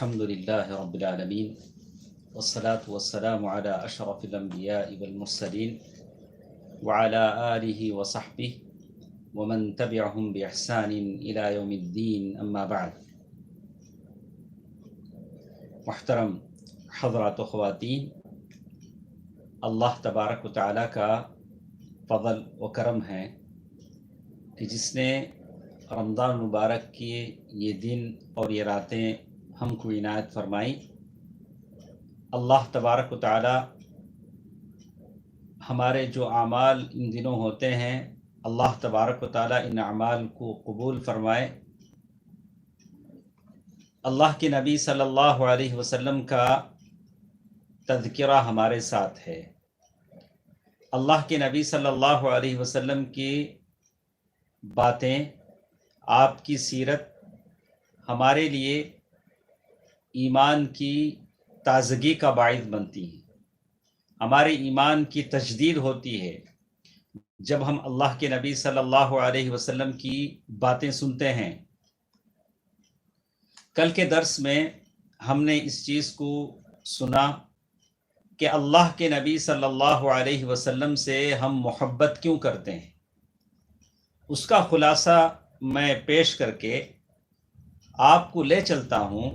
الحمد لله رب العالمين والصلاة والسلام على أشرف الأنبياء والمرسلين وعلى آله وصحبه ومن تبعهم بإحسان إلى يوم الدين أما بعد. محترم حضرات و خواتین، اللہ تبارک و تعالیٰ کا فضل و کرم ہے کہ جس نے رمضان مبارک کی یہ دن اور یہ راتیں ہم کو عنایت فرمائی. اللہ تبارک و تعالیٰ ہمارے جو اعمال ان دنوں ہوتے ہیں، اللہ تبارک و تعالیٰ ان اعمال کو قبول فرمائے. اللہ کے نبی صلی اللہ علیہ وسلم کا تذکرہ ہمارے ساتھ ہے. اللہ کے نبی صلی اللہ علیہ وسلم کی باتیں، آپ کی سیرت ہمارے لیے ایمان کی تازگی کا باعث بنتی ہے. ہمارے ایمان کی تجدید ہوتی ہے جب ہم اللہ کے نبی صلی اللہ علیہ وسلم کی باتیں سنتے ہیں. کل کے درس میں ہم نے اس چیز کو سنا کہ اللہ کے نبی صلی اللہ علیہ وسلم سے ہم محبت کیوں کرتے ہیں. اس کا خلاصہ میں پیش کر کے آپ کو لے چلتا ہوں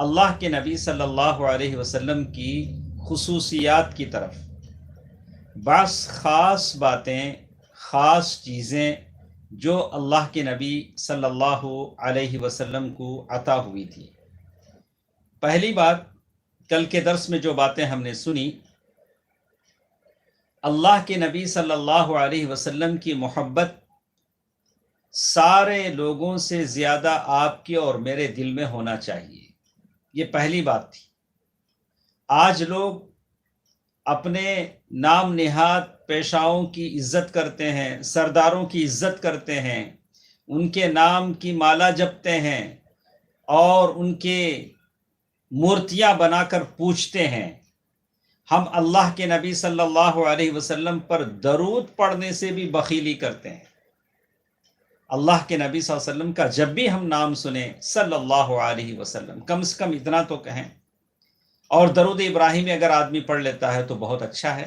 اللہ کے نبی صلی اللہ علیہ وسلم کی خصوصیات کی طرف. بعض خاص باتیں، خاص چیزیں جو اللہ کے نبی صلی اللہ علیہ وسلم کو عطا ہوئی تھی. پہلی بات، کل کے درس میں جو باتیں ہم نے سنی، اللہ کے نبی صلی اللہ علیہ وسلم کی محبت سارے لوگوں سے زیادہ آپ کے اور میرے دل میں ہونا چاہیے. یہ پہلی بات تھی. آج لوگ اپنے نام نہاد پیشاؤں کی عزت کرتے ہیں، سرداروں کی عزت کرتے ہیں، ان کے نام کی مالا جپتے ہیں اور ان کے مورتیاں بنا کر پوجتے ہیں. ہم اللہ کے نبی صلی اللہ علیہ وسلم پر درود پڑھنے سے بھی بخیلی کرتے ہیں. اللہ کے نبی صلی اللہ علیہ وسلم کا جب بھی ہم نام سنیں صلی اللہ علیہ وسلم، کم سے کم اتنا تو کہیں. اور درود ابراہیمی اگر آدمی پڑھ لیتا ہے تو بہت اچھا ہے.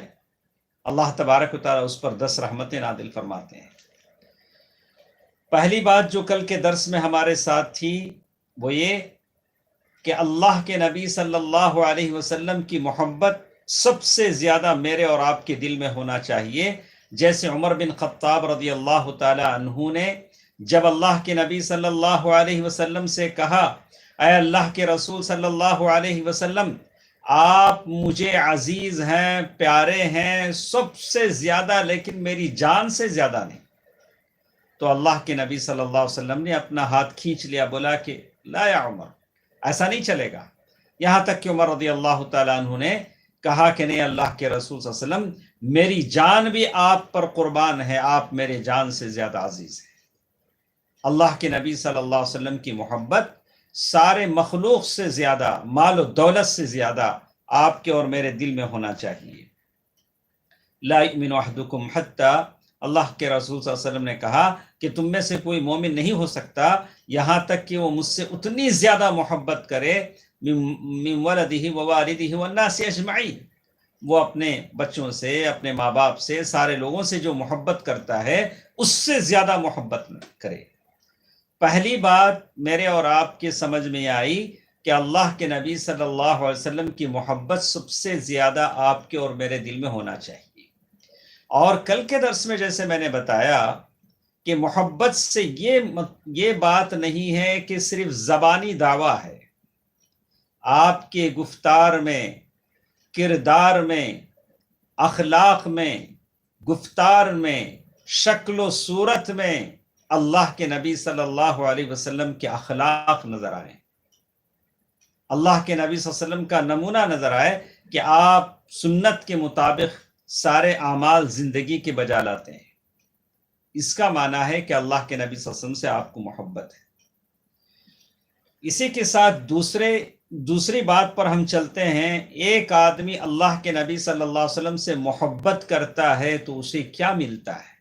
اللہ تبارک و تعالیٰ اس پر 10 رحمتیں نازل فرماتے ہیں. پہلی بات جو کل کے درس میں ہمارے ساتھ تھی وہ یہ کہ اللہ کے نبی صلی اللہ علیہ وسلم کی محبت سب سے زیادہ میرے اور آپ کے دل میں ہونا چاہیے. جیسے عمر بن خطاب رضی اللہ تعالی عنہ نے جب اللہ کے نبی صلی اللہ علیہ وسلم سے کہا، اے اللہ کے رسول صلی اللہ علیہ وسلم، آپ مجھے عزیز ہیں، پیارے ہیں سب سے زیادہ، لیکن میری جان سے زیادہ نہیں. تو اللہ کے نبی صلی اللہ علیہ وسلم نے اپنا ہاتھ کھینچ لیا، بولا کہ لا یا عمر، ایسا نہیں چلے گا. یہاں تک کہ عمر رضی اللہ تعالیٰ عنہ نے کہا کہ نہیں، اللہ کے رسول صلی اللہ علیہ وسلم، میری جان بھی آپ پر قربان ہے، آپ میرے جان سے زیادہ عزیز ہیں. اللہ کے نبی صلی اللہ علیہ وسلم کی محبت سارے مخلوق سے زیادہ، مال و دولت سے زیادہ آپ کے اور میرے دل میں ہونا چاہیے. لا یؤمن احدکم حتی، اللہ کے رسول صلی اللہ علیہ وسلم نے کہا کہ تم میں سے کوئی مومن نہیں ہو سکتا یہاں تک کہ وہ مجھ سے اتنی زیادہ محبت کرے من ولدہ ووالدہ والناس اجمعین، وہ اپنے بچوں سے، اپنے ماں باپ سے، سارے لوگوں سے جو محبت کرتا ہے اس سے زیادہ محبت کرے. پہلی بات میرے اور آپ کے سمجھ میں آئی کہ اللہ کے نبی صلی اللہ علیہ وسلم کی محبت سب سے زیادہ آپ کے اور میرے دل میں ہونا چاہیے. اور کل کے درس میں جیسے میں نے بتایا کہ محبت سے یہ بات نہیں ہے کہ صرف زبانی دعویٰ ہے. آپ کے گفتار میں، کردار میں، اخلاق میں، گفتار میں، شکل و صورت میں اللہ کے نبی صلی اللہ علیہ وسلم کے اخلاق نظر آئیں، اللہ کے نبی صلی اللہ علیہ وسلم کا نمونہ نظر آئے کہ آپ سنت کے مطابق سارے اعمال زندگی کے بجا لاتے ہیں. اس کا معنی ہے کہ اللہ کے نبی صلی اللہ علیہ وسلم سے آپ کو محبت ہے. اسی کے ساتھ دوسری بات پر ہم چلتے ہیں. ایک آدمی اللہ کے نبی صلی اللہ علیہ وسلم سے محبت کرتا ہے تو اسے کیا ملتا ہے،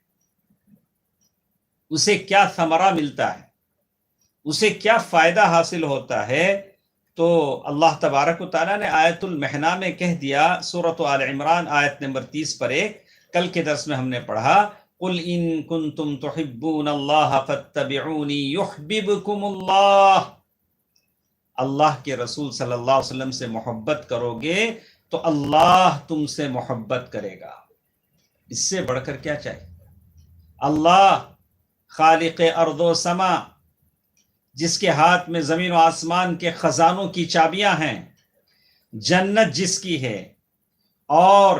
اسے کیا ثمرہ ملتا ہے، اسے کیا فائدہ حاصل ہوتا ہے. تو اللہ تبارک و تعالیٰ نے آیت المحنہ میں کہہ دیا، سورۃ آل عمران آیت نمبر 30 پر ایک، کل کے درس میں ہم نے پڑھا، قل ان کنتم تحبون اللہ فاتبعونی یحببکم اللہ، اللہ کے رسول صلی اللہ علیہ وسلم سے محبت کرو گے تو اللہ تم سے محبت کرے گا۔ اس سے بڑھ کر کیا چاہیے؟ اللہ خالق ارض و سما، جس کے ہاتھ میں زمین و آسمان کے خزانوں کی چابیاں ہیں، جنت جس کی ہے اور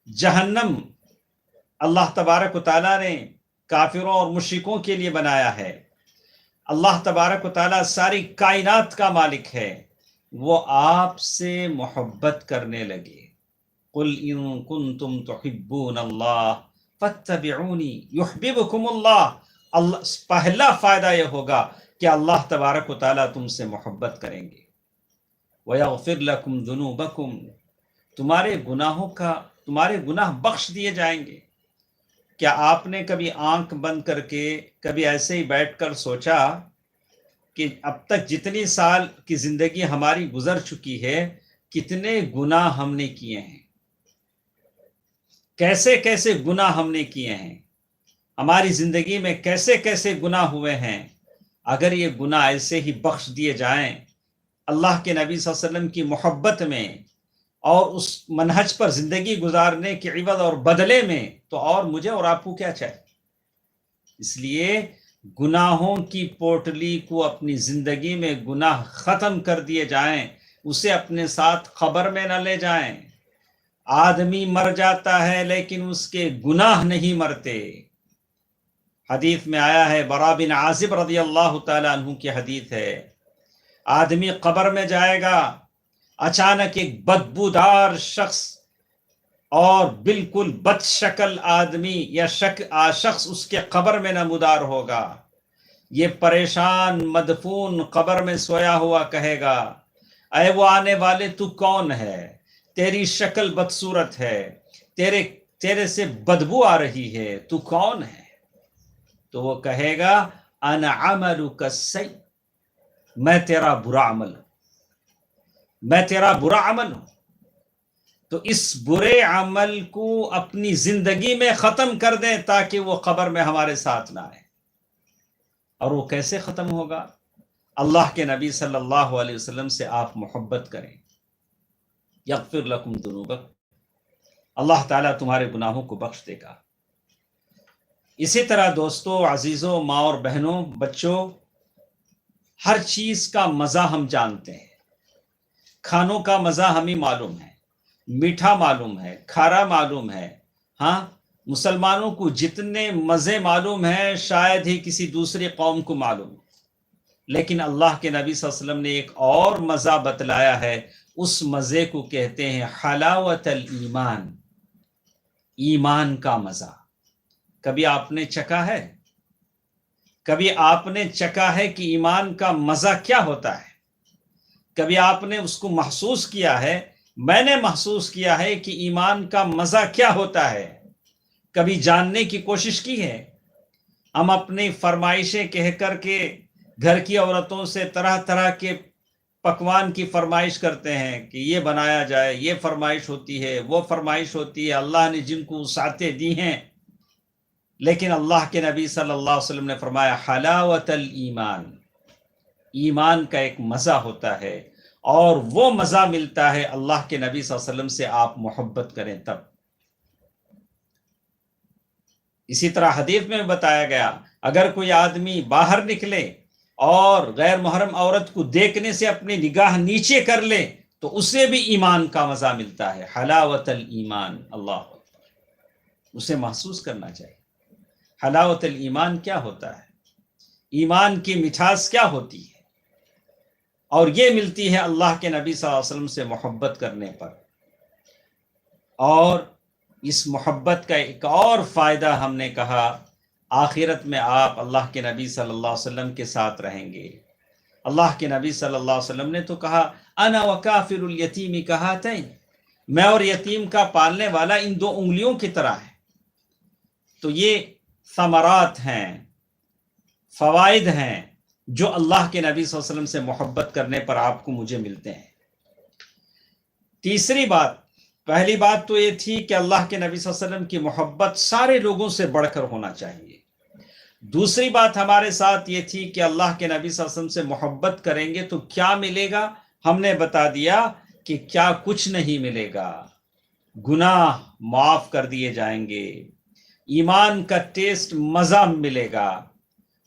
جہنم اللہ تبارک و تعالیٰ نے کافروں اور مشرکوں کے لیے بنایا ہے، اللہ تبارک و تعالیٰ ساری کائنات کا مالک ہے، وہ آپ سے محبت کرنے لگے۔ قل ان کنتم تحبون اللہ فاتبعونی یحببکم اللہ، پہلا فائدہ یہ ہوگا کہ اللہ تبارک و تعالیٰ تم سے محبت کریں گے۔ وَيَغْفِرْ لَكُمْ ذُنُوبَكُمْ، تمہارے گناہ بخش دیے جائیں گے۔ کیا آپ نے کبھی آنکھ بند کر کے کبھی ایسے ہی بیٹھ کر سوچا کہ اب تک جتنی سال کی زندگی ہماری گزر چکی ہے، کتنے گناہ ہم نے کیے ہیں، کیسے کیسے گناہ ہم نے کیے ہیں، ہماری زندگی میں کیسے کیسے گناہ ہوئے ہیں؟ اگر یہ گناہ ایسے ہی بخش دیے جائیں اللہ کے نبی صلی اللہ علیہ وسلم کی محبت میں اور اس منہج پر زندگی گزارنے کے عوض اور بدلے میں، تو اور مجھے اور آپ کو کیا چاہیے؟ اس لیے گناہوں کی پوٹلی کو اپنی زندگی میں گناہ ختم کر دیے جائیں، اسے اپنے ساتھ قبر میں نہ لے جائیں۔ آدمی مر جاتا ہے لیکن اس کے گناہ نہیں مرتے۔ حدیث میں آیا ہے، برا بن عازب رضی اللہ تعالیٰ عنہ کی حدیث ہے، آدمی قبر میں جائے گا، اچانک ایک بدبودار شخص اور بالکل بد شکل آدمی یا شخص اس کے قبر میں نمودار ہوگا۔ یہ پریشان مدفون قبر میں سویا ہوا کہے گا، اے وہ آنے والے، تو کون ہے؟ تیری شکل بدصورت ہے، تیرے سے بدبو آ رہی ہے، تو کون ہے؟ تو وہ کہے گا، انا عملک السیء، میں تیرا برا عمل ہوں، میں تیرا برا عمل ہوں۔ تو اس برے عمل کو اپنی زندگی میں ختم کر دیں تاکہ وہ قبر میں ہمارے ساتھ نہ آئے۔ اور وہ کیسے ختم ہوگا؟ اللہ کے نبی صلی اللہ علیہ وسلم سے آپ محبت کریں۔ یغفر لکم ذنوبکم، اللہ تعالیٰ تمہارے گناہوں کو بخش دے گا۔ اسی طرح دوستو، عزیزوں، ماں اور بہنوں، بچوں، ہر چیز کا مزہ ہم جانتے ہیں۔ کھانوں کا مزہ ہمیں معلوم ہے، میٹھا معلوم ہے، کھارا معلوم ہے۔ ہاں، مسلمانوں کو جتنے مزے معلوم ہیں شاید ہی کسی دوسری قوم کو معلوم، لیکن اللہ کے نبی صلی اللہ علیہ وسلم نے ایک اور مزہ بتلایا ہے، اس مزے کو کہتے ہیں حلاوت الایمان، ایمان کا مزہ۔ کبھی آپ نے چکھا ہے؟ کبھی آپ نے چکھا ہے کہ ایمان کا مزہ کیا ہوتا ہے؟ کبھی آپ نے اس کو محسوس کیا ہے؟ میں نے محسوس کیا ہے کہ ایمان کا مزہ کیا ہوتا ہے۔ کبھی جاننے کی کوشش کی ہے؟ ہم اپنی فرمائشیں کہہ کر کے گھر کی عورتوں سے طرح طرح کے پکوان کی فرمائش کرتے ہیں کہ یہ بنایا جائے، یہ فرمائش ہوتی ہے، وہ فرمائش ہوتی ہے، اللہ نے جن کو وسعتیں دی ہیں۔ لیکن اللہ کے نبی صلی اللہ علیہ وسلم نے فرمایا حلاوت الایمان، ایمان کا ایک مزہ ہوتا ہے، اور وہ مزہ ملتا ہے اللہ کے نبی صلی اللہ علیہ وسلم سے آپ محبت کریں تب۔ اسی طرح حدیث میں بتایا گیا، اگر کوئی آدمی باہر نکلے اور غیر محرم عورت کو دیکھنے سے اپنی نگاہ نیچے کر لے تو اسے بھی ایمان کا مزہ ملتا ہے، حلاوت الایمان، اللہ، اسے محسوس کرنا چاہیے۔ حلاوت الایمان کیا ہوتا ہے؟ ایمان کی مٹھاس کیا ہوتی ہے؟ اور یہ ملتی ہے اللہ کے نبی صلی اللہ علیہ وسلم سے محبت کرنے پر۔ اور اس محبت کا ایک اور فائدہ ہم نے کہا، آخرت میں آپ اللہ کے نبی صلی اللہ علیہ وسلم کے ساتھ رہیں گے۔ اللہ کے نبی صلی اللہ علیہ وسلم نے تو کہا، انا وکافر الیتیم کہاتین، میں اور یتیم کا پالنے والا ان دو انگلیوں کی طرح ہے۔ تو یہ ثمرات ہیں، فوائد ہیں جو اللہ کے نبی صلی اللہ علیہ وسلم سے محبت کرنے پر آپ کو مجھے ملتے ہیں۔ تیسری بات، پہلی بات تو یہ تھی کہ اللہ کے نبی صلی اللہ علیہ وسلم کی محبت سارے لوگوں سے بڑھ کر ہونا چاہیے۔ دوسری بات ہمارے ساتھ یہ تھی کہ اللہ کے نبی صلی اللہ علیہ وسلم سے محبت کریں گے تو کیا ملے گا؟ ہم نے بتا دیا کہ کیا کچھ نہیں ملے گا، گناہ معاف کر دیے جائیں گے، ایمان کا ٹیسٹ مزہ ملے گا،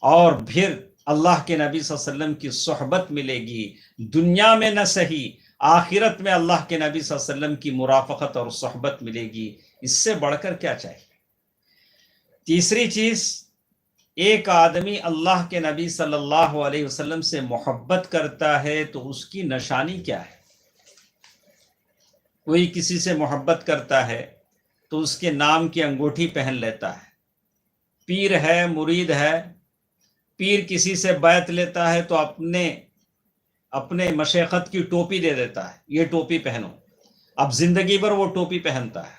اور پھر اللہ کے نبی صلی اللہ علیہ وسلم کی صحبت ملے گی، دنیا میں نہ صحیح آخرت میں اللہ کے نبی صلی اللہ علیہ وسلم کی مرافقت اور صحبت ملے گی۔ اس سے بڑھ کر کیا چاہیے؟ تیسری چیز، ایک آدمی اللہ کے نبی صلی اللہ علیہ وسلم سے محبت کرتا ہے تو اس کی نشانی کیا ہے؟ کوئی کسی سے محبت کرتا ہے تو اس کے نام کی انگوٹھی پہن لیتا ہے، پیر ہے، مرید ہے، پیر کسی سے بیعت لیتا ہے تو اپنے مشیخت کی ٹوپی دے دیتا ہے، یہ ٹوپی پہنو، اب زندگی بھر وہ ٹوپی پہنتا ہے،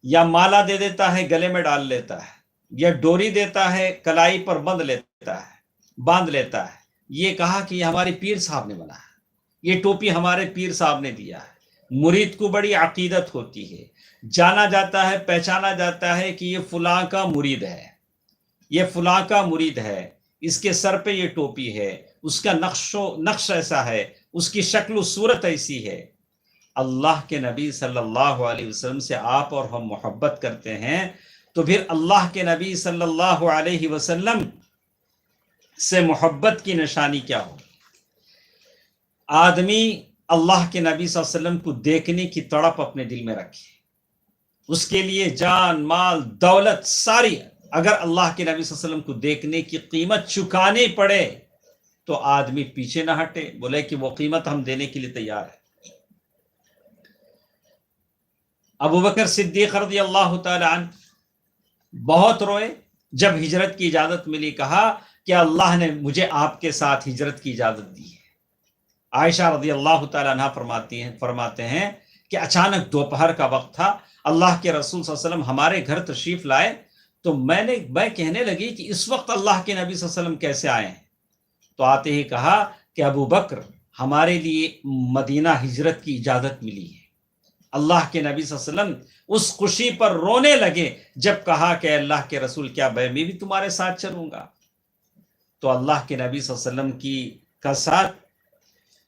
یا مالا دے دیتا ہے گلے میں ڈال لیتا ہے، یا ڈوری دیتا ہے کلائی پر باندھ لیتا ہے، یہ کہا کہ یہ ہمارے پیر صاحب نے بنا ہے، یہ ٹوپی ہمارے پیر صاحب نے دیا ہے۔ مرید کو بڑی عقیدت ہوتی ہے، جانا جاتا ہے، پہچانا جاتا ہے کہ یہ فلاں کا مرید ہے، یہ فلاں کا مرید ہے، اس کے سر پہ یہ ٹوپی ہے، اس کا نقش ایسا ہے، اس کی شکل و صورت ایسی ہے۔ اللہ کے نبی صلی اللہ علیہ وسلم سے آپ اور ہم محبت کرتے ہیں تو پھر اللہ کے نبی صلی اللہ علیہ وسلم سے محبت کی نشانی کیا ہوگی؟ آدمی اللہ کے نبی صلی اللہ علیہ وسلم کو دیکھنے کی تڑپ اپنے دل میں رکھے، اس کے لیے جان، مال، دولت ساری، اگر اللہ کے نبی صلی اللہ علیہ وسلم کو دیکھنے کی قیمت چکانی پڑے تو آدمی پیچھے نہ ہٹے، بولے کہ وہ قیمت ہم دینے کے لیے تیار ہے۔ ابو بکر صدیق رضی اللہ تعالی عنہ بہت روئے جب ہجرت کی اجازت ملی، کہا کہ اللہ نے مجھے آپ کے ساتھ ہجرت کی اجازت دی ہے۔ عائشہ رضی اللہ تعالی عنہ فرماتے ہیں کہ اچانک دوپہر کا وقت تھا، اللہ کے رسول صلی اللہ علیہ وسلم ہمارے گھر تشریف لائے تو میں کہنے لگی کہ اس وقت اللہ کے نبی صلی اللہ علیہ وسلم کیسے آئے ہیں؟ تو آتے ہی کہا کہ ابو بکر، ہمارے لیے مدینہ ہجرت کی اجازت ملی ہے۔ اللہ کے نبی صلی اللہ علیہ وسلم اس خوشی پر رونے لگے جب کہا کہ اللہ کے رسول، کیا میں بھی تمہارے ساتھ چلوں گا؟ تو اللہ کے نبی صلی اللہ علیہ وسلم کا ساتھ،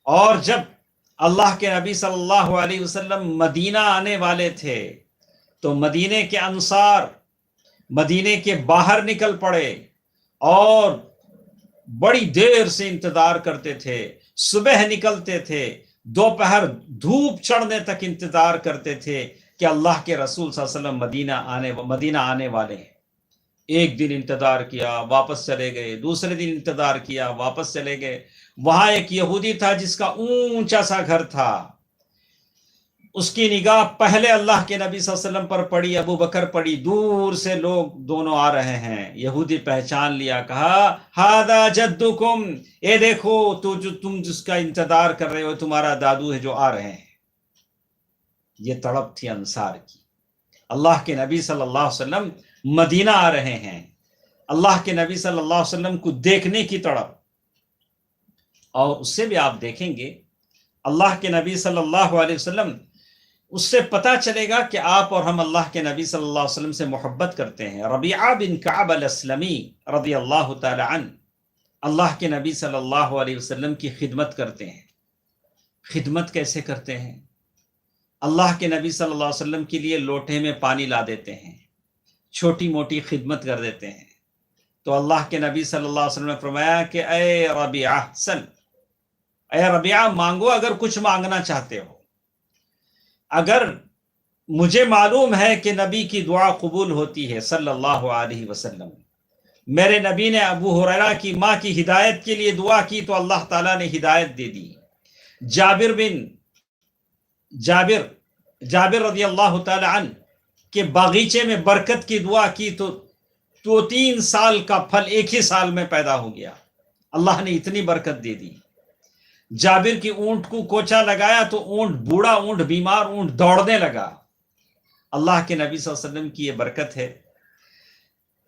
اور جب اللہ کے نبی صلی اللہ علیہ وسلم مدینہ آنے والے تھے تو مدینے کے انصار مدینے کے باہر نکل پڑے اور بڑی دیر سے انتظار کرتے تھے، صبح نکلتے تھے، دوپہر دھوپ چڑھنے تک انتظار کرتے تھے کہ اللہ کے رسول صلی اللہ علیہ وسلم مدینہ آنے والے ہیں۔ ایک دن انتظار کیا، واپس چلے گئے، دوسرے دن انتظار کیا، واپس چلے گئے۔ وہاں ایک یہودی تھا جس کا اونچا سا گھر تھا، اس کی نگاہ پہلے اللہ کے نبی صلی اللہ علیہ وسلم پر پڑی، ابو بکر پڑی، دور سے لوگ دونوں آ رہے ہیں۔ یہودی پہچان لیا، کہا ہاذا جدکم، اے دیکھو تو جو تم جس کا انتظار کر رہے ہو تمہارا دادو ہے جو آ رہے ہیں۔ یہ تڑپ تھی انصار کی، اللہ کے نبی صلی اللہ علیہ وسلم مدینہ آ رہے ہیں، اللہ کے نبی صلی اللہ علیہ وسلم کو دیکھنے کی تڑپ۔ اور اس سے بھی آپ دیکھیں گے اللہ کے نبی صلی اللہ علیہ وسلم، اس سے پتہ چلے گا کہ آپ اور ہم اللہ کے نبی صلی اللہ علیہ وسلم سے محبت کرتے ہیں۔ ربیعہ بن کعب الاسلمی رضی اللہ تعالی عنہ اللہ کے نبی صلی اللہ علیہ وسلم کی خدمت کرتے ہیں۔ خدمت کیسے کرتے ہیں؟ اللہ کے نبی صلی اللہ علیہ وسلم کے لیے لوٹے میں پانی لا دیتے ہیں، چھوٹی موٹی خدمت کر دیتے ہیں۔ تو اللہ کے نبی صلی اللہ علیہ وسلم نے فرمایا کہ اے ربیعہ سل، اے ربیعہ مانگو اگر کچھ مانگنا چاہتے ہو۔ اگر مجھے معلوم ہے کہ نبی کی دعا قبول ہوتی ہے صلی اللہ علیہ وسلم، میرے نبی نے ابو ہریرہ کی ماں کی ہدایت کے لیے دعا کی تو اللہ تعالیٰ نے ہدایت دے دی۔ جابر رضی اللہ تعالی عنہ کے باغیچے میں برکت کی دعا کی تو 3 سال کا پھل ایک ہی سال میں پیدا ہو گیا، اللہ نے اتنی برکت دے دی۔ جابر کی اونٹ کو کوچا لگایا تو اونٹ، بوڑھا اونٹ، بیمار اونٹ دوڑنے لگا۔ اللہ کے نبی صلی اللہ علیہ وسلم کی یہ برکت ہے۔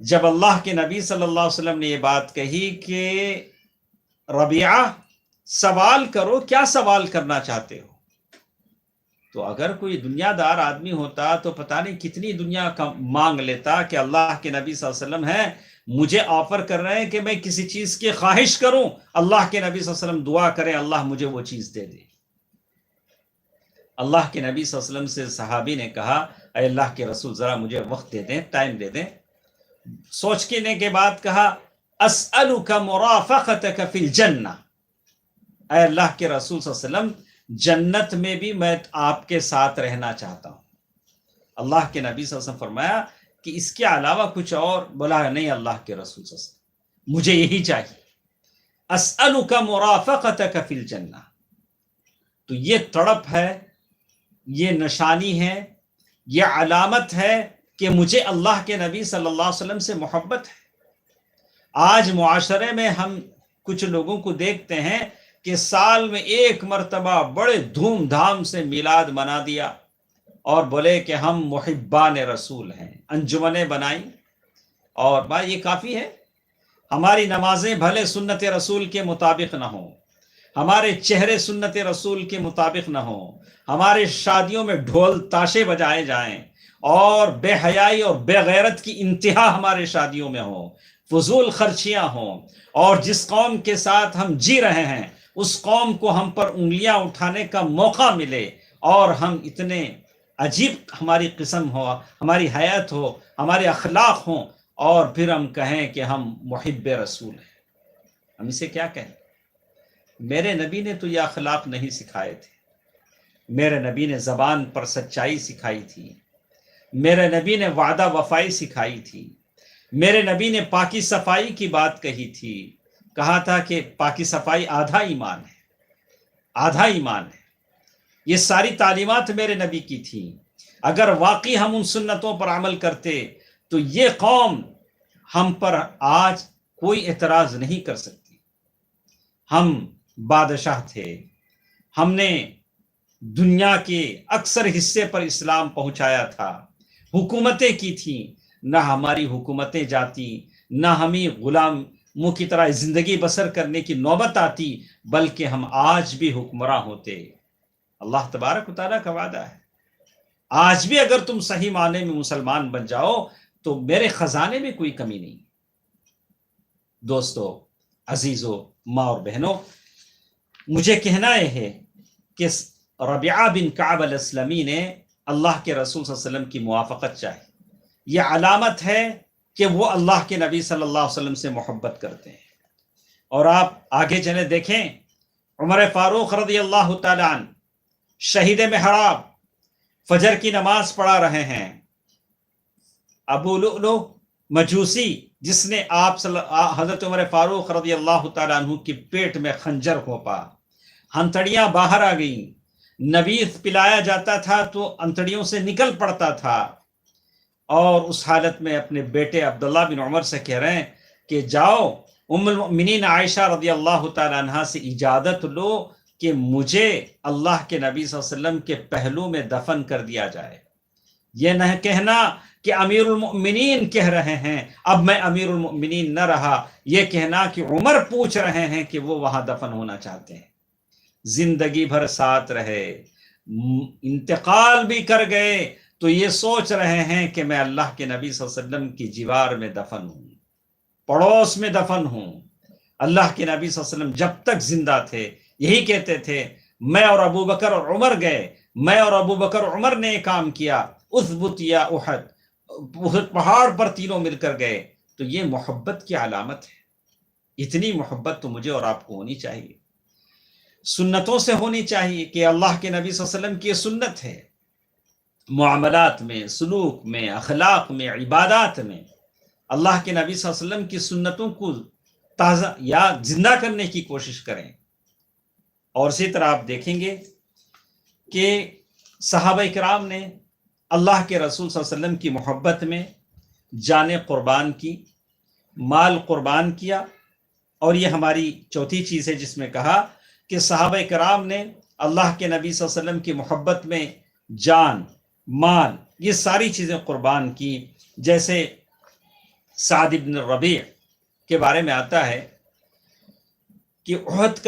جب اللہ کے نبی صلی اللہ علیہ وسلم نے یہ بات کہی کہ ربیعہ سوال کرو، کیا سوال کرنا چاہتے ہو؟ تو اگر کوئی دنیا دار آدمی ہوتا تو پتہ نہیں کتنی دنیا کا مانگ لیتا کہ اللہ کے نبی صلی اللہ علیہ وسلم ہے، مجھے آفر کر رہے ہیں کہ میں کسی چیز کی خواہش کروں، اللہ کے نبی صلی اللہ علیہ وسلم دعا کریں اللہ مجھے وہ چیز دے دے۔ اللہ کے نبی صلی اللہ علیہ وسلم سے صحابی نے کہا اے اللہ کے رسول ذرا مجھے وقت دے دیں، ٹائم دے دیں۔ سوچ کے بعد کہا اسألک مرافقتک فی الجنہ، اے اللہ کے رسول صلی اللہ علیہ وسلم جنت میں بھی میں آپ کے ساتھ رہنا چاہتا ہوں۔ اللہ کے نبی صلی اللہ علیہ وسلم فرمایا کہ اس کے علاوہ کچھ اور؟ بولا نہیں اللہ کے رسول صلی اللہ علیہ وسلم مجھے یہی چاہیے، اسألک مرافقتک فی الجنہ۔ تو یہ تڑپ ہے، یہ نشانی ہے، یہ علامت ہے کہ مجھے اللہ کے نبی صلی اللہ علیہ وسلم سے محبت ہے۔ آج معاشرے میں ہم کچھ لوگوں کو دیکھتے ہیں کہ سال میں ایک مرتبہ بڑے دھوم دھام سے میلاد منا دیا اور بولے کہ ہم محبان رسول ہیں، انجمنیں بنائیں، اور بھائی یہ کافی ہے؟ ہماری نمازیں بھلے سنت رسول کے مطابق نہ ہوں، ہمارے چہرے سنت رسول کے مطابق نہ ہوں، ہمارے شادیوں میں ڈھول تاشے بجائے جائیں اور بے حیائی اور بے غیرت کی انتہا ہمارے شادیوں میں ہوں، فضول خرچیاں ہوں، اور جس قوم کے ساتھ ہم جی رہے ہیں اس قوم کو ہم پر انگلیاں اٹھانے کا موقع ملے، اور ہم اتنے عجیب ہماری قسم ہو، ہماری حیات ہو، ہمارے اخلاق ہوں، اور پھر ہم کہیں کہ ہم محب رسول ہیں۔ ہم اسے کیا کہیں؟ میرے نبی نے تو یہ اخلاق نہیں سکھائے تھے، میرے نبی نے زبان پر سچائی سکھائی تھی، میرے نبی نے وعدہ وفائی سکھائی تھی، میرے نبی نے پاکی صفائی کی بات کہی تھی، کہا تھا کہ پاکی صفائی آدھا ایمان ہے، آدھا ایمان ہے۔ یہ ساری تعلیمات میرے نبی کی تھی۔ اگر واقعی ہم ان سنتوں پر عمل کرتے تو یہ قوم ہم پر آج کوئی اعتراض نہیں کر سکتی۔ ہم بادشاہ تھے، ہم نے دنیا کے اکثر حصے پر اسلام پہنچایا تھا، حکومتیں کی تھیں، نہ ہماری حکومتیں جاتی، نہ ہمیں غلاموں کی طرح زندگی بسر کرنے کی نوبت آتی، بلکہ ہم آج بھی حکمراں ہوتے۔ اللہ تبارک و تعالیٰ کا وعدہ ہے آج بھی اگر تم صحیح معنی میں مسلمان بن جاؤ تو میرے خزانے میں کوئی کمی نہیں۔ دوستو، عزیزو، ماں اور بہنوں، مجھے کہنا یہ ہے کہ ربیعہ بن کعب الاسلمی نے اللہ کے رسول صلی اللہ علیہ وسلم کی موافقت چاہی۔ یہ علامت ہے کہ وہ اللہ کے نبی صلی اللہ علیہ وسلم سے محبت کرتے ہیں۔ اور آپ آگے چلے دیکھیں، عمر فاروق رضی اللہ تعالیٰ عنہ شہید محراب فجر کی نماز پڑھا رہے ہیں۔ ابو لؤلؤ مجوسی جس نے حضرت عمر فاروق رضی اللہ تعالیٰ عنہ کی پیٹ میں خنجر گھونپا، ہنتڑیاں باہر آ گئیں، نبیذ پلایا جاتا تھا تو انتڑیوں سے نکل پڑتا تھا، اور اس حالت میں اپنے بیٹے عبداللہ بن عمر سے کہہ رہے ہیں کہ جاؤ ام المؤمنین عائشہ رضی اللہ تعالیٰ عنہ سے اجازت لو کہ مجھے اللہ کے نبی صلی اللہ علیہ وسلم کے پہلو میں دفن کر دیا جائے۔ یہ نہ کہنا کہ امیر المؤمنین کہہ رہے ہیں اب میں امیر المؤمنین نہ رہا، یہ کہنا کہ عمر پوچھ رہے ہیں کہ وہ وہاں دفن ہونا چاہتے ہیں۔ زندگی بھر ساتھ رہے، انتقال بھی کر گئے تو یہ سوچ رہے ہیں کہ میں اللہ کے نبی صلی اللہ علیہ وسلم کی جوار میں دفن ہوں، پڑوس میں دفن ہوں۔ اللہ کے نبی صلی اللہ علیہ وسلم جب تک زندہ تھے یہی کہتے تھے، میں اور ابو بکر اور عمر گئے، میں اور ابو بکر اور عمر نے کام کیا، اثبت یا احد پہاڑ پر تینوں مل کر گئے۔ تو یہ محبت کی علامت ہے۔ اتنی محبت تو مجھے اور آپ کو ہونی چاہیے، سنتوں سے ہونی چاہیے کہ اللہ کے نبی صلی اللہ علیہ وسلم کی یہ سنت ہے، معاملات میں، سلوک میں، اخلاق میں، عبادات میں اللہ کے نبی صلی اللہ علیہ وسلم کی سنتوں کو تازہ یا زندہ کرنے کی کوشش کریں۔ اور اسی طرح آپ دیکھیں گے کہ صحابہ کرام نے اللہ کے رسول صلی اللہ علیہ وسلم کی محبت میں جانیں قربان کی، مال قربان کیا۔ اور یہ ہماری چوتھی چیز ہے جس میں کہا کہ صحابہ کرام نے اللہ کے نبی صلی اللہ علیہ وسلم کی محبت میں جان، مال، یہ ساری چیزیں قربان کی۔ جیسے سعد بن ربیع کے بارے میں آتا ہے کہ احد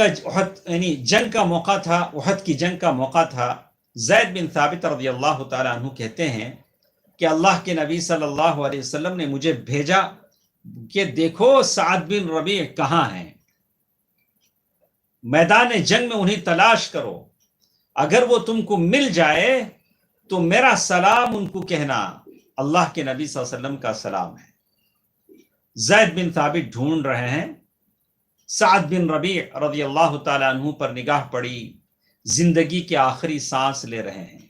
یعنی جنگ کا موقع تھا، احد کی جنگ کا موقع تھا. زید بن ثابت رضی اللہ تعالیٰ عنہ کہتے ہیں کہ اللہ کے نبی صلی اللہ علیہ وسلم نے مجھے بھیجا کہ دیکھو سعد بن ربیع کہاں ہیں، میدان جنگ میں انہیں تلاش کرو، اگر وہ تم کو مل جائے تو میرا سلام ان کو کہنا، اللہ کے نبی صلی اللہ علیہ وسلم کا سلام ہے. زید بن ثابت ڈھونڈ رہے ہیں، سعد بن ربیع رضی اللہ تعالیٰ عنہ پر نگاہ پڑی، زندگی کے آخری سانس لے رہے ہیں.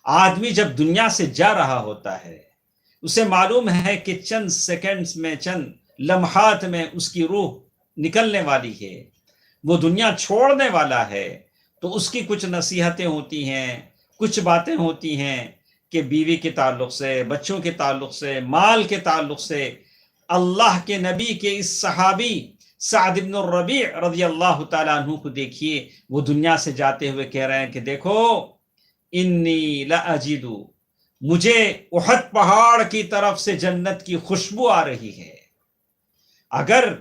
آدمی جب دنیا سے جا رہا ہوتا ہے اسے معلوم ہے کہ چند سیکنڈز میں، چند لمحات میں اس کی روح نکلنے والی ہے، وہ دنیا چھوڑنے والا ہے. تو اس کی کچھ نصیحتیں ہوتی ہیں، کچھ باتیں ہوتی ہیں کہ بیوی کے تعلق سے، بچوں کے تعلق سے، مال کے تعلق سے. اللہ کے نبی کے اس صحابی سعد بن الربیع رضی اللہ تعالیٰ عنہ کو دیکھیے، وہ دنیا سے جاتے ہوئے کہہ رہے ہیں کہ دیکھو انی لاجد، مجھے احد پہاڑ کی طرف سے جنت کی خوشبو آ رہی ہے. اگر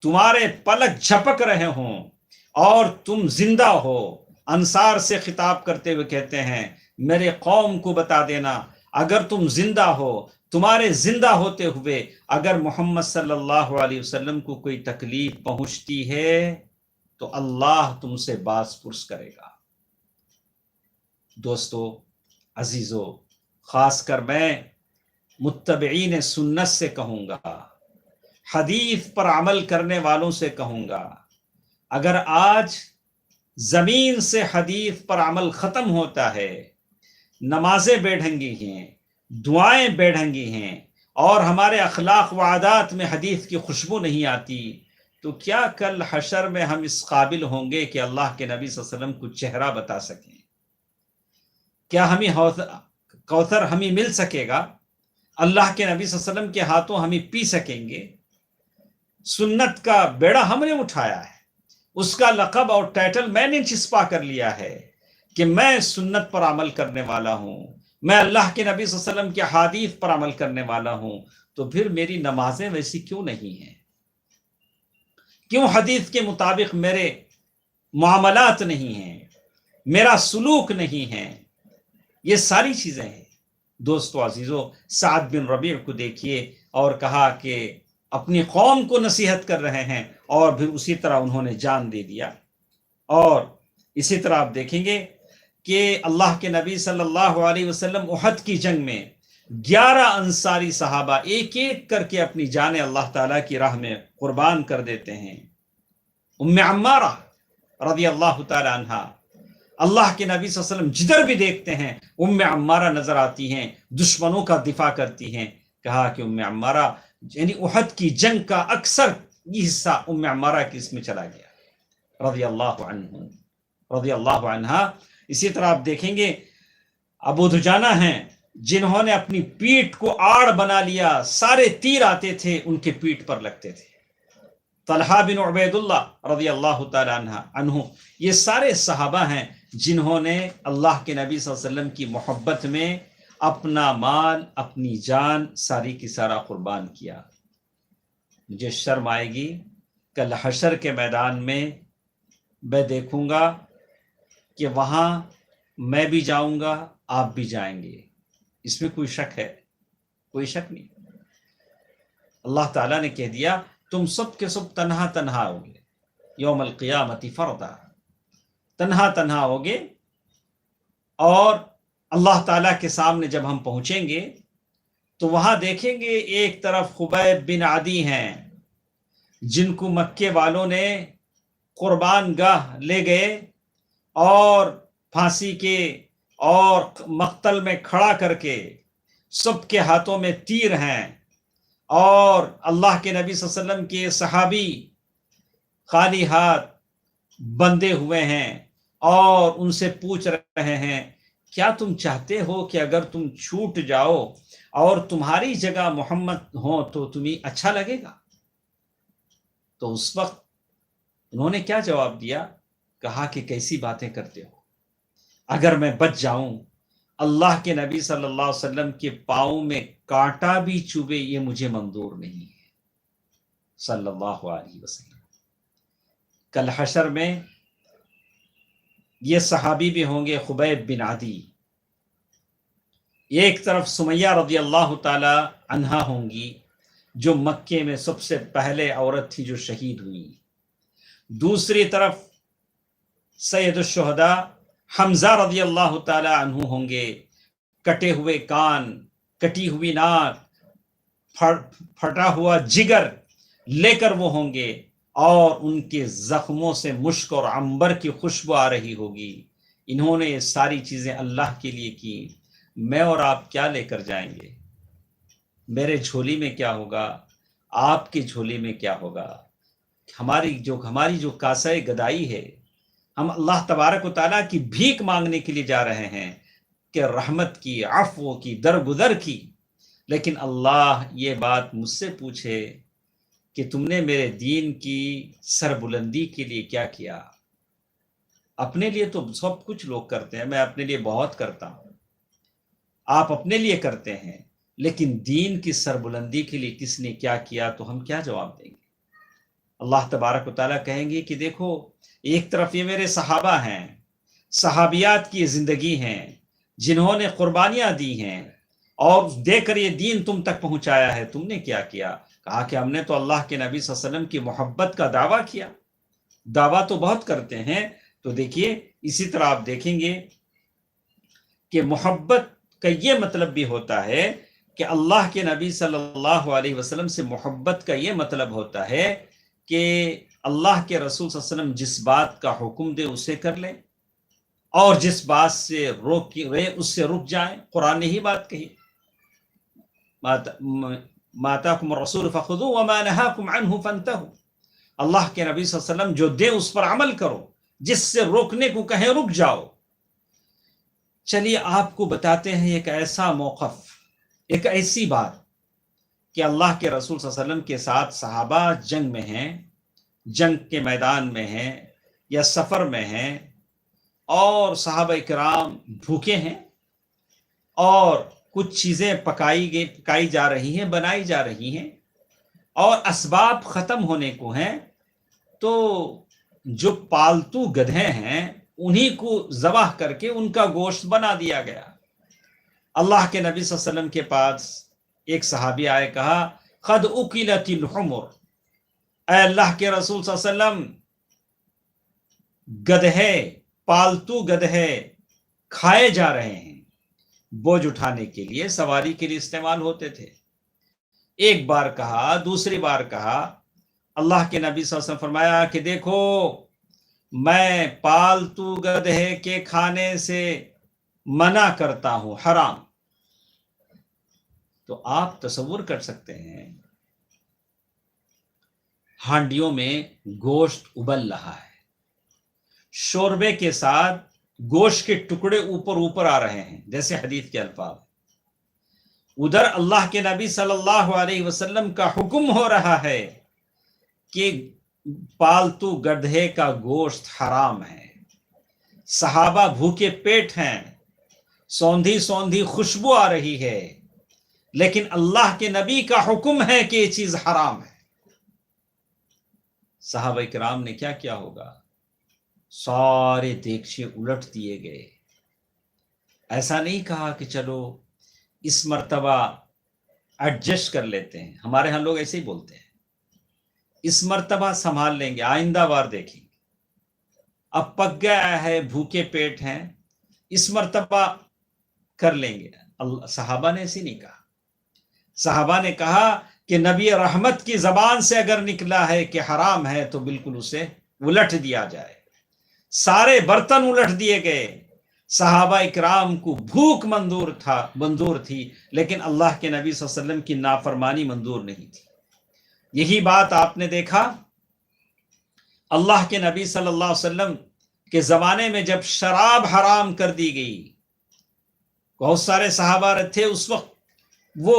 تمہارے پلک جھپک رہے ہوں اور تم زندہ ہو، انصار سے خطاب کرتے ہوئے کہتے ہیں میرے قوم کو بتا دینا، اگر تم زندہ ہو، تمہارے زندہ ہوتے ہوئے اگر محمد صلی اللہ علیہ وسلم کو کوئی تکلیف پہنچتی ہے تو اللہ تم سے باز پرس کرے گا. دوستو عزیزو، خاص کر میں متبعین سنت سے کہوں گا، حدیث پر عمل کرنے والوں سے کہوں گا، اگر آج زمین سے حدیث پر عمل ختم ہوتا ہے، نمازیں بے ڈھنگی ہیں، دعائیں بے ڈھنگی ہیں، اور ہمارے اخلاق و عادات میں حدیث کی خوشبو نہیں آتی، تو کیا کل حشر میں ہم اس قابل ہوں گے کہ اللہ کے نبی صلی اللہ علیہ وسلم کو چہرہ بتا سکیں؟ کیا ہمیں کوثر ہمیں مل سکے گا؟ اللہ کے نبی صلی اللہ علیہ وسلم کے ہاتھوں ہمیں پی سکیں گے؟ سنت کا بیڑا ہم نے اٹھایا ہے، اس کا لقب اور ٹائٹل میں نے چسپا کر لیا ہے کہ میں سنت پر عمل کرنے والا ہوں، میں اللہ کے نبی صلی اللہ علیہ وسلم کے حدیث پر عمل کرنے والا ہوں. تو پھر میری نمازیں ویسی کیوں نہیں ہیں؟ کیوں حدیث کے مطابق میرے معاملات نہیں ہیں، میرا سلوک نہیں ہے؟ یہ ساری چیزیں ہیں. دوستو عزیزو، سعد بن ربیع کو دیکھیے اور کہا کہ اپنی قوم کو نصیحت کر رہے ہیں، اور پھر اسی طرح انہوں نے جان دے دیا. اور اسی طرح آپ دیکھیں گے کہ اللہ کے نبی صلی اللہ علیہ وسلم احد کی جنگ میں 11 انصاری صحابہ ایک ایک کر کے اپنی جانیں اللہ تعالیٰ کی راہ میں قربان کر دیتے ہیں. ام عمارہ رضی اللہ تعالیٰ عنہ، اللہ کے نبی صلی اللہ علیہ وسلم جدھر بھی دیکھتے ہیں ام عمارہ نظر آتی ہیں، دشمنوں کا دفاع کرتی ہیں. کہا کہ ام عمارہ، یعنی احد کی جنگ کا اکثر یہ حصہ ام عمارہ کی اس میں چلا گیا رضی اللہ عنہ، رضی اللہ عنہ. اسی طرح آپ دیکھیں گے ابو دجانہ ہیں جنہوں نے اپنی پیٹھ کو آڑ بنا لیا، سارے تیر آتے تھے ان کے پیٹھ پر لگتے تھے. طلحہ بن عبید اللہ رضی اللہ تعالی عنہ، یہ سارے صحابہ ہیں جنہوں نے اللہ کے نبی صلی اللہ علیہ وسلم کی محبت میں اپنا مال، اپنی جان ساری کی سارا قربان کیا. مجھے شرم آئے گی کل حشر کے میدان میں دیکھوں گا کہ وہاں میں بھی جاؤں گا، آپ بھی جائیں گے. اس میں کوئی شک ہے؟ کوئی شک نہیں. اللہ تعالیٰ نے کہہ دیا تم سب کے سب تنہا تنہا ہوگے، یوم القیامت فردا، تنہا تنہا ہوگے. اور اللہ تعالیٰ کے سامنے جب ہم پہنچیں گے تو وہاں دیکھیں گے ایک طرف خبیب بن عدی ہیں جن کو مکے والوں نے قربان گاہ لے گئے اور پھانسی کے اور مقتل میں کھڑا کر کے، سب کے ہاتھوں میں تیر ہیں، اور اللہ کے نبی صلی اللہ علیہ وسلم کے صحابی خالی ہاتھ بندھے ہوئے ہیں اور ان سے پوچھ رہے ہیں کیا تم چاہتے ہو کہ اگر تم چھوٹ جاؤ اور تمہاری جگہ محمد ہو تو تمہیں اچھا لگے گا؟ تو اس وقت انہوں نے کیا جواب دیا؟ کہا کہ کیسی باتیں کرتے ہو، اگر میں بچ جاؤں، اللہ کے نبی صلی اللہ علیہ وسلم کے پاؤں میں کانٹا بھی چوبے یہ مجھے منظور نہیں ہے صلی اللہ علیہ وسلم. کل حشر میں یہ صحابی بھی ہوں گے خبیب بن عدی، ایک طرف سمیہ رضی اللہ تعالی عنہا ہوں گی جو مکے میں سب سے پہلے عورت تھی جو شہید ہوئی، دوسری طرف سید الشہداء حمزہ رضی اللہ تعالی عنہ ہوں گے، کٹے ہوئے کان، کٹی ہوئی ناک، پھٹا ہوا جگر لے کر وہ ہوں گے، اور ان کے زخموں سے مشک اور عنبر کی خوشبو آ رہی ہوگی۔ انہوں نے یہ ساری چیزیں اللہ کے لیے کی، میں اور آپ کیا لے کر جائیں گے؟ میرے جھولی میں کیا ہوگا؟ آپ کی جھولی میں کیا ہوگا؟ ہماری جو کاسہ گدائی ہے، ہم اللہ تبارک و تعالیٰ کی بھیک مانگنے کے لیے جا رہے ہیں کہ رحمت کی، عفو کی، درگزر کی، لیکن اللہ یہ بات مجھ سے پوچھے کہ تم نے میرے دین کی سربلندی کے لیے کیا کیا؟ اپنے لیے تو سب کچھ لوگ کرتے ہیں، میں اپنے لیے بہت کرتا ہوں، آپ اپنے لیے کرتے ہیں، لیکن دین کی سربلندی کے لیے کس نے کیا کیا؟ تو ہم کیا جواب دیں گے؟ اللہ تبارک و تعالیٰ کہیں گے کہ دیکھو، ایک طرف یہ میرے صحابہ ہیں، صحابیات کی زندگی ہیں جنہوں نے قربانیاں دی ہیں اور دے کر یہ دین تم تک پہنچایا ہے، تم نے کیا کیا؟ کہا کہ ہم نے تو اللہ کے نبی صلی اللہ علیہ وسلم کی محبت کا دعویٰ کیا۔ دعویٰ تو بہت کرتے ہیں، تو دیکھیے اسی طرح آپ دیکھیں گے کہ محبت کا یہ مطلب بھی ہوتا ہے کہ اللہ کے نبی صلی اللہ علیہ وسلم سے محبت کا یہ مطلب ہوتا ہے کہ اللہ کے رسول صلی اللہ علیہ وسلم جس بات کا حکم دے اسے کر لیں، اور جس بات سے روک رہے اس سے رک جائیں۔ قرآن نے ہی بات کہی، ما آتاکم الرسول فخذوه وما نهاکم عنہ فانتہوا، اللہ کے نبی صلی اللہ علیہ وسلم جو دے اس پر عمل کرو، جس سے روکنے کو کہیں رک جاؤ۔ چلیے آپ کو بتاتے ہیں ایک ایسا موقف، ایک ایسی بات کہ اللہ کے رسول صلی اللہ علیہ وسلم کے ساتھ صحابہ جنگ میں ہیں، جنگ کے میدان میں ہیں یا سفر میں ہیں، اور صحابہ کرام بھوکے ہیں اور کچھ چیزیں پکائی جا رہی ہیں، بنائی جا رہی ہیں، اور اسباب ختم ہونے کو ہیں، تو جو پالتو گدھے ہیں انہی کو ذبح کر کے ان کا گوشت بنا دیا گیا۔ اللہ کے نبی صلی اللہ علیہ وسلم کے پاس ایک صحابی آئے، کہا قد اکلت الحمر، اے اللہ کے رسول صلی اللہ علیہ وسلم، گدھے، پالتو گدھے کھائے جا رہے ہیں، بوجھ اٹھانے کے لیے، سواری کے لیے استعمال ہوتے تھے۔ ایک بار کہا، دوسری بار کہا، اللہ کے نبی صلی اللہ علیہ وسلم فرمایا کہ دیکھو، میں پالتو گدھے کے کھانے سے منع کرتا ہوں، حرام۔ تو آپ تصور کر سکتے ہیں ہانڈیوں میں گوشت ابل رہا ہے، شوربے کے ساتھ گوشت کے ٹکڑے اوپر آ رہے ہیں، جیسے حدیث کے الفاظ، ادھر اللہ کے نبی صلی اللہ علیہ وسلم کا حکم ہو رہا ہے کہ پالتو گدھے کا گوشت حرام ہے، صحابہ بھوکے پیٹ ہیں، سوندھی خوشبو آ رہی ہے، لیکن اللہ کے نبی کا حکم ہے کہ یہ چیز حرام ہے۔ صحابہ کرام نے کیا کیا ہوگا؟ سارے دیگچے الٹ دیے گئے۔ ایسا نہیں کہا کہ چلو اس مرتبہ ایڈجسٹ کر لیتے ہیں، ہمارے ہاں لوگ ایسے ہی بولتے ہیں، اس مرتبہ سنبھال لیں گے، آئندہ بار دیکھیں گے، اب پک گیا ہے، بھوکے پیٹ ہیں، اس مرتبہ کر لیں گے۔ صحابہ نے ایسے نہیں کہا، صحابہ نے کہا کہ نبی رحمت کی زبان سے اگر نکلا ہے کہ حرام ہے تو بالکل اسے الٹ دیا جائے۔ سارے برتن الٹ دیے گئے۔ صحابہ اکرام کو بھوک منظور تھی، لیکن اللہ کے نبی صلی اللہ علیہ وسلم کی نافرمانی منظور نہیں تھی۔ یہی بات آپ نے دیکھا اللہ کے نبی صلی اللہ علیہ وسلم کے زمانے میں جب شراب حرام کر دی گئی، بہت سارے صحابہ تھے اس وقت، وہ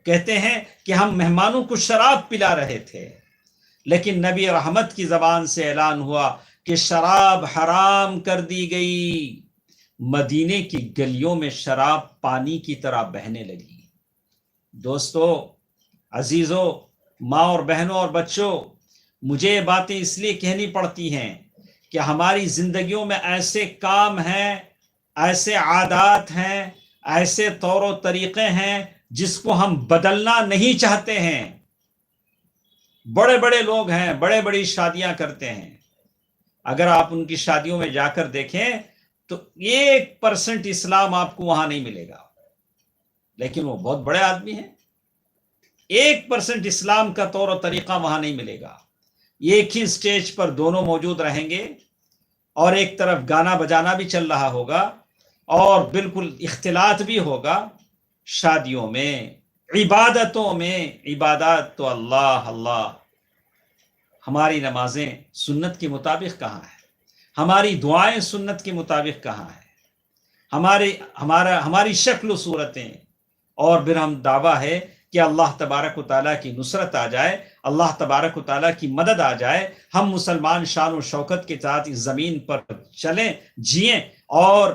کہتے ہیں کہ ہم مہمانوں کو شراب پلا رہے تھے، لیکن نبی رحمت کی زبان سے اعلان ہوا کہ شراب حرام کر دی گئی۔ مدینے کی گلیوں میں شراب پانی کی طرح بہنے لگی۔ دوستو، عزیزو، ماں اور بہنوں اور بچوں، مجھے یہ باتیں اس لیے کہنی پڑتی ہیں کہ ہماری زندگیوں میں ایسے کام ہیں، ایسے عادات ہیں، ایسے طور و طریقے ہیں جس کو ہم بدلنا نہیں چاہتے ہیں۔ بڑے بڑے لوگ ہیں، بڑے بڑی شادیاں کرتے ہیں، اگر آپ ان کی شادیوں میں جا کر دیکھیں تو 1% اسلام آپ کو وہاں نہیں ملے گا، لیکن وہ بہت بڑے آدمی ہیں۔ 1% اسلام کا طور و طریقہ وہاں نہیں ملے گا۔ ایک ہی سٹیج پر دونوں موجود رہیں گے اور ایک طرف گانا بجانا بھی چل رہا ہوگا اور بالکل اختلاط بھی ہوگا۔ شادیوں میں، عبادتوں میں، عبادات تو اللہ اللہ، ہماری نمازیں سنت کے مطابق کہاں ہیں؟ ہماری دعائیں سنت کے مطابق کہاں ہیں؟ ہماری شکل و صورتیں، اور پھر ہم دعویٰ ہے کہ اللہ تبارک و تعالیٰ کی نصرت آ جائے، اللہ تبارک و تعالیٰ کی مدد آ جائے، ہم مسلمان شان و شوکت کے ساتھ اس زمین پر چلیں، جئیں، اور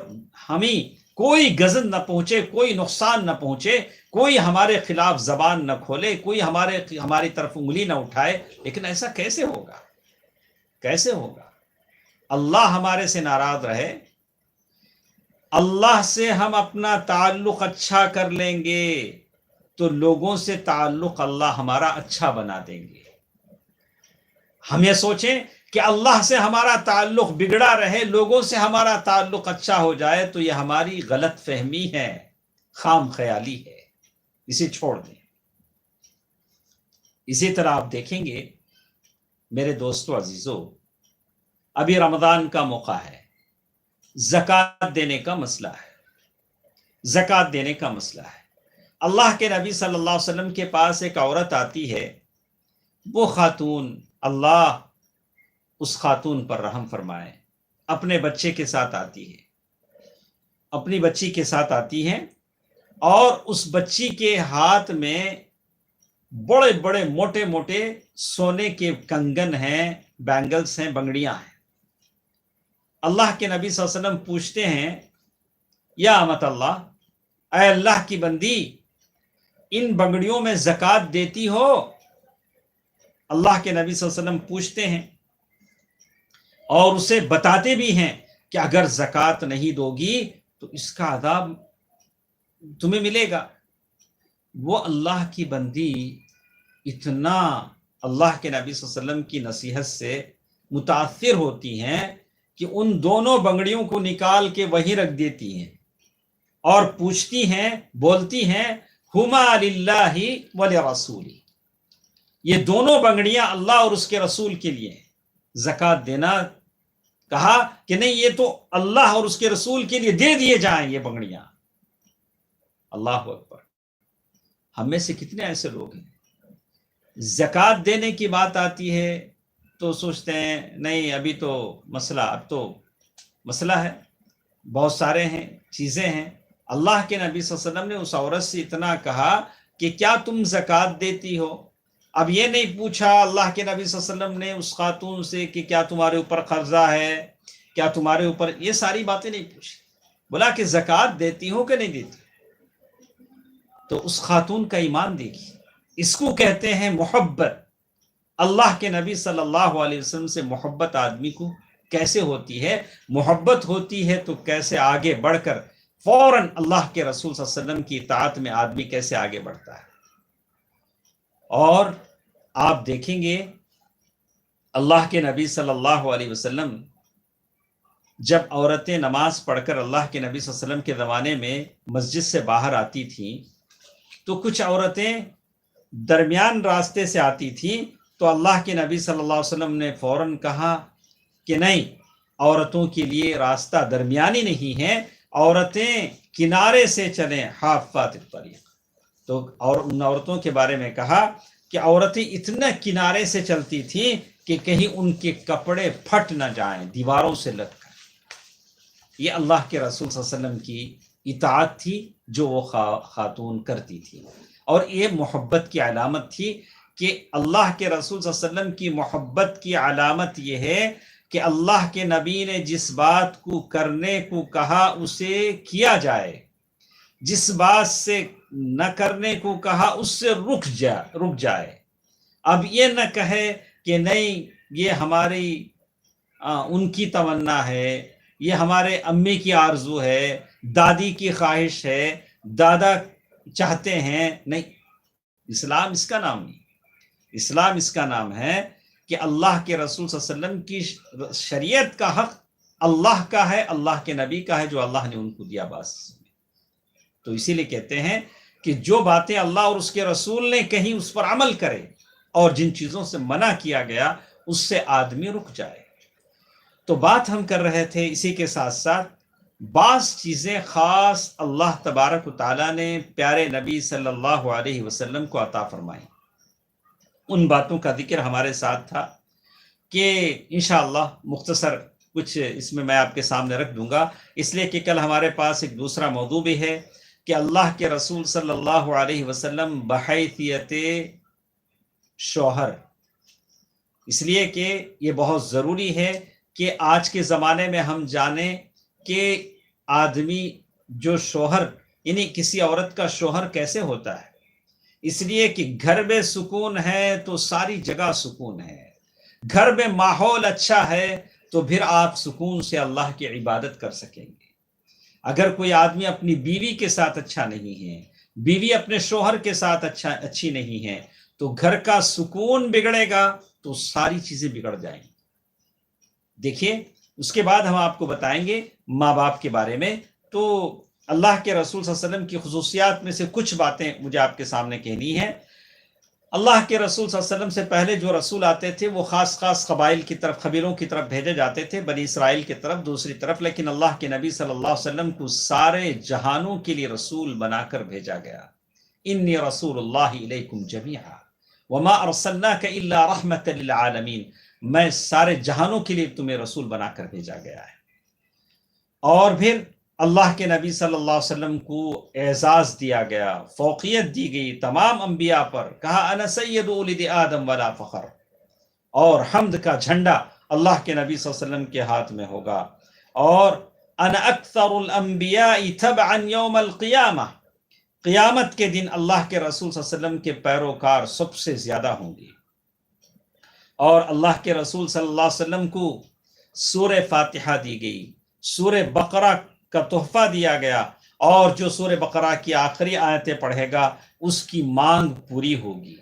ہمیں کوئی غضب نہ پہنچے، کوئی نقصان نہ پہنچے، کوئی ہمارے خلاف زبان نہ کھولے، کوئی ہماری طرف انگلی نہ اٹھائے۔ لیکن ایسا کیسے ہوگا؟ کیسے ہوگا؟ اللہ ہمارے سے ناراض رہے، اللہ سے ہم اپنا تعلق اچھا کر لیں گے تو لوگوں سے تعلق اللہ ہمارا اچھا بنا دیں گے۔ ہم یہ سوچیں کہ اللہ سے ہمارا تعلق بگڑا رہے، لوگوں سے ہمارا تعلق اچھا ہو جائے، تو یہ ہماری غلط فہمی ہے، خام خیالی ہے، اسے چھوڑ دیں۔ اسی طرح آپ دیکھیں گے میرے دوستو عزیزو، ابھی رمضان کا موقع ہے، زکوٰۃ دینے کا مسئلہ ہے، زکوٰۃ دینے کا مسئلہ ہے۔ اللہ کے نبی صلی اللہ علیہ وسلم کے پاس ایک عورت آتی ہے، وہ خاتون، اللہ اس خاتون پر رحم فرمائے، اپنے بچے کے ساتھ آتی ہے، اپنی بچی کے ساتھ آتی ہے، اور اس بچی کے ہاتھ میں بڑے بڑے موٹے موٹے سونے کے کنگن ہیں، بینگلز ہیں، بنگڑیاں ہیں۔ اللہ کے نبی صلی اللہ علیہ وسلم پوچھتے ہیں، یا امت اللہ، اے اللہ کی بندی، ان بنگڑیوں میں زکوٰۃ دیتی ہو؟ اللہ کے نبی صلی اللہ علیہ وسلم پوچھتے ہیں اور اسے بتاتے بھی ہیں کہ اگر زکوٰۃ نہیں دو گی تو اس کا عذاب تمہیں ملے گا۔ وہ اللہ کی بندی اتنا اللہ کے نبی صلی اللہ علیہ وسلم کی نصیحت سے متاثر ہوتی ہیں کہ ان دونوں بنگڑیوں کو نکال کے وہیں رکھ دیتی ہیں اور پوچھتی ہیں، بولتی ہیں، ہما للہ ولرسولی، یہ دونوں بنگڑیاں اللہ اور اس کے رسول کے لیے ہیں۔ زکوٰۃ دینا کہا کہ نہیں، یہ تو اللہ اور اس کے رسول کے لیے دے دیے جائیں یہ بنگڑیاں۔ اللہ اکبر۔ ہم میں سے کتنے ایسے لوگ ہیں، زکوٰۃ دینے کی بات آتی ہے تو سوچتے ہیں نہیں ابھی تو اب تو مسئلہ ہے، بہت سارے ہیں، چیزیں ہیں۔ اللہ کے نبی صلی اللہ علیہ وسلم نے اس عورت سے اتنا کہا کہ کیا تم زکوٰۃ دیتی ہو؟ اب یہ نہیں پوچھا اللہ کے نبی صلی اللہ علیہ وسلم نے اس خاتون سے کہ کیا تمہارے اوپر قرضہ ہے، کیا تمہارے اوپر، یہ ساری باتیں نہیں پوچھی، بولا کہ زکوٰۃ دیتی ہو کہ نہیں دیتی؟ تو اس خاتون کا ایمان دیکھی، اس کو کہتے ہیں محبت۔ اللہ کے نبی صلی اللہ علیہ وسلم سے محبت آدمی کو کیسے ہوتی ہے؟ محبت ہوتی ہے تو کیسے آگے بڑھ کر فوراً اللہ کے رسول صلی اللہ علیہ وسلم کی اطاعت میں آدمی کیسے آگے بڑھتا ہے۔ اور آپ دیکھیں گے اللہ کے نبی صلی اللہ علیہ وسلم جب عورتیں نماز پڑھ کر اللہ کے نبی صلی اللہ علیہ وسلم کے زمانے میں مسجد سے باہر آتی تھیں تو کچھ عورتیں درمیان راستے سے آتی تھیں، تو اللہ کے نبی صلی اللہ علیہ وسلم نے فوراً کہا کہ نہیں، عورتوں کے لیے راستہ درمیانی نہیں ہے، عورتیں کنارے سے چلیں، حافات الطریق۔ تو اور ان عورتوں کے بارے میں کہا کہ عورتیں اتنا کنارے سے چلتی تھیں کہ کہیں ان کے کپڑے پھٹ نہ جائیں دیواروں سے لگ کر۔ یہ اللہ کے رسول صلی اللہ علیہ وسلم کی اطاعت تھی جو وہ خاتون کرتی تھی، اور یہ محبت کی علامت تھی کہ اللہ کے رسول صلی اللہ علیہ وسلم کی محبت کی علامت یہ ہے کہ اللہ کے نبی نے جس بات کو کرنے کو کہا اسے کیا جائے، جس بات سے نہ کرنے کو کہا اس سے رک جائے۔ اب یہ نہ کہے کہ نہیں یہ ہماری ان کی تمنا ہے، یہ ہمارے امی کی آرزو ہے، دادی کی خواہش ہے، دادا چاہتے ہیں، نہیں، اسلام اس کا نام نہیں۔ اسلام اس کا نام ہے کہ اللہ کے رسول صلی اللہ علیہ وسلم کی شریعت کا حق اللہ کا ہے، اللہ کے نبی کا ہے، جو اللہ نے ان کو دیا بس۔ تو اسی لیے کہتے ہیں کہ جو باتیں اللہ اور اس کے رسول نے کہیں اس پر عمل کرے، اور جن چیزوں سے منع کیا گیا اس سے آدمی رک جائے۔ تو بات ہم کر رہے تھے اسی کے ساتھ ساتھ بعض چیزیں خاص اللہ تبارک و تعالیٰ نے پیارے نبی صلی اللہ علیہ وسلم کو عطا فرمائی، ان باتوں کا ذکر ہمارے ساتھ تھا کہ انشاءاللہ مختصر کچھ اس میں آپ کے سامنے رکھ دوں گا، اس لیے کہ کل ہمارے پاس ایک دوسرا موضوع بھی ہے کہ اللہ کے رسول صلی اللہ علیہ وسلم بحیثیت شوہر، اس لیے کہ یہ بہت ضروری ہے کہ آج کے زمانے میں ہم جانیں کہ آدمی جو شوہر یعنی کسی عورت کا شوہر کیسے ہوتا ہے، اس لیے کہ گھر میں سکون ہے تو ساری جگہ سکون ہے، گھر میں ماحول اچھا ہے تو پھر آپ سکون سے اللہ کی عبادت کر سکیں گے۔ اگر کوئی آدمی اپنی بیوی کے ساتھ اچھا نہیں ہے، بیوی اپنے شوہر کے ساتھ اچھی نہیں ہے، تو گھر کا سکون بگڑے گا تو ساری چیزیں بگڑ جائیں گی۔ دیکھیے اس کے بعد ہم آپ کو بتائیں گے ماں باپ کے بارے میں۔ تو اللہ کے رسول صلی اللہ علیہ وسلم کی خصوصیات میں سے کچھ باتیں مجھے آپ کے سامنے کہنی ہے۔ اللہ کے رسول صلی اللہ علیہ وسلم سے پہلے جو رسول آتے تھے وہ خاص قبائل کی طرف، قبیلوں کی طرف بھیجے جاتے تھے، بنی اسرائیل کی طرف دوسری طرف، لیکن اللہ کے نبی صلی اللہ علیہ وسلم کو سارے جہانوں کے لیے رسول بنا کر بھیجا گیا۔ انی رسول اللہ الیکم جمیعا وما ارسلناک الا رحمۃ للعالمین، میں سارے جہانوں کے لیے تمہیں رسول بنا کر بھیجا گیا ہے۔ اور پھر اللہ کے نبی صلی اللہ علیہ وسلم کو اعزاز دیا گیا، فوقیت دی گئی تمام انبیاء پر، کہا انا سید ولد آدم ولا فخر، اور حمد کا جھنڈا اللہ کے نبی صلی اللہ علیہ وسلم کے ہاتھ میں ہوگا، اور انا اکثر الانبیاء تبعا یوم القیامہ، قیامت کے دن اللہ کے رسول صلی اللہ علیہ وسلم کے پیروکار سب سے زیادہ ہوں گے۔ اور اللہ کے رسول صلی اللہ علیہ وسلم کو سورہ فاتحہ دی گئی، سورہ بقرہ کا تحفہ دیا گیا، اور جو سورہ بقرہ کی آخری آیتیں پڑھے گا اس کی مانگ پوری ہوگی۔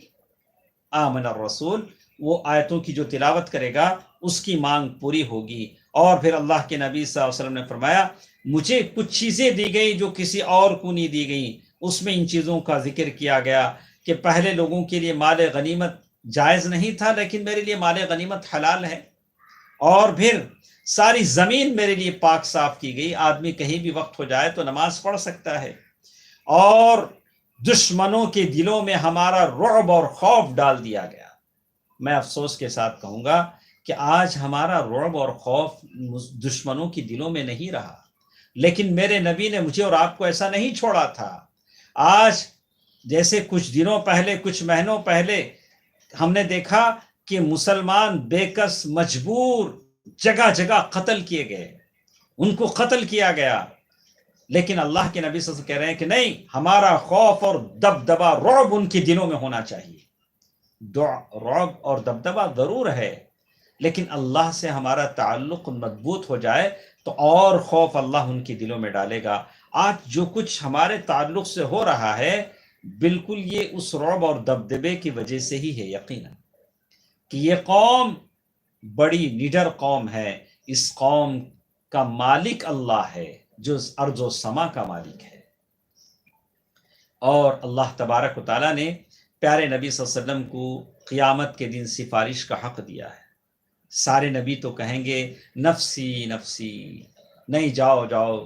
آمن الرسول، وہ آیتوں کی جو تلاوت کرے گا اس کی مانگ پوری ہوگی۔ اور پھر اللہ کے نبی صلی اللہ علیہ وسلم نے فرمایا مجھے کچھ چیزیں دی گئی جو کسی اور کو نہیں دی گئی، اس میں ان چیزوں کا ذکر کیا گیا کہ پہلے لوگوں کے لیے مال غنیمت جائز نہیں تھا، لیکن میرے لیے مال غنیمت حلال ہے، اور پھر ساری زمین میرے لیے پاک صاف کی گئی، آدمی کہیں بھی وقت ہو جائے تو نماز پڑھ سکتا ہے، اور دشمنوں کے دلوں میں ہمارا رعب اور خوف ڈال دیا گیا۔ میں افسوس کے ساتھ کہوں گا کہ آج ہمارا رعب اور خوف دشمنوں کے دلوں میں نہیں رہا، لیکن میرے نبی نے مجھے اور آپ کو ایسا نہیں چھوڑا تھا۔ آج جیسے کچھ دنوں پہلے، کچھ مہینوں پہلے ہم نے دیکھا کہ مسلمان بے کس مجبور جگہ جگہ قتل کیے گئے، ان کو قتل کیا گیا، لیکن اللہ کے نبی صلی اللہ علیہ وسلم کہہ رہے ہیں کہ نہیں، ہمارا خوف اور دبدبہ، رعب ان کے دلوں میں ہونا چاہیے۔ رعب اور دبدبہ ضرور ہے، لیکن اللہ سے ہمارا تعلق مضبوط ہو جائے تو اور خوف اللہ ان کے دلوں میں ڈالے گا۔ آج جو کچھ ہمارے تعلق سے ہو رہا ہے بالکل یہ اس رعب اور دبدبے کی وجہ سے ہی ہے، یقیناً کہ یہ قوم بڑی نڈر قوم ہے، اس قوم کا مالک اللہ ہے جو ارض و سما کا مالک ہے۔ اور اللہ تبارک و تعالیٰ نے پیارے نبی صلی اللہ علیہ وسلم کو قیامت کے دن سفارش کا حق دیا ہے۔ سارے نبی تو کہیں گے نفسی نفسی، نہیں، جاؤ جاؤ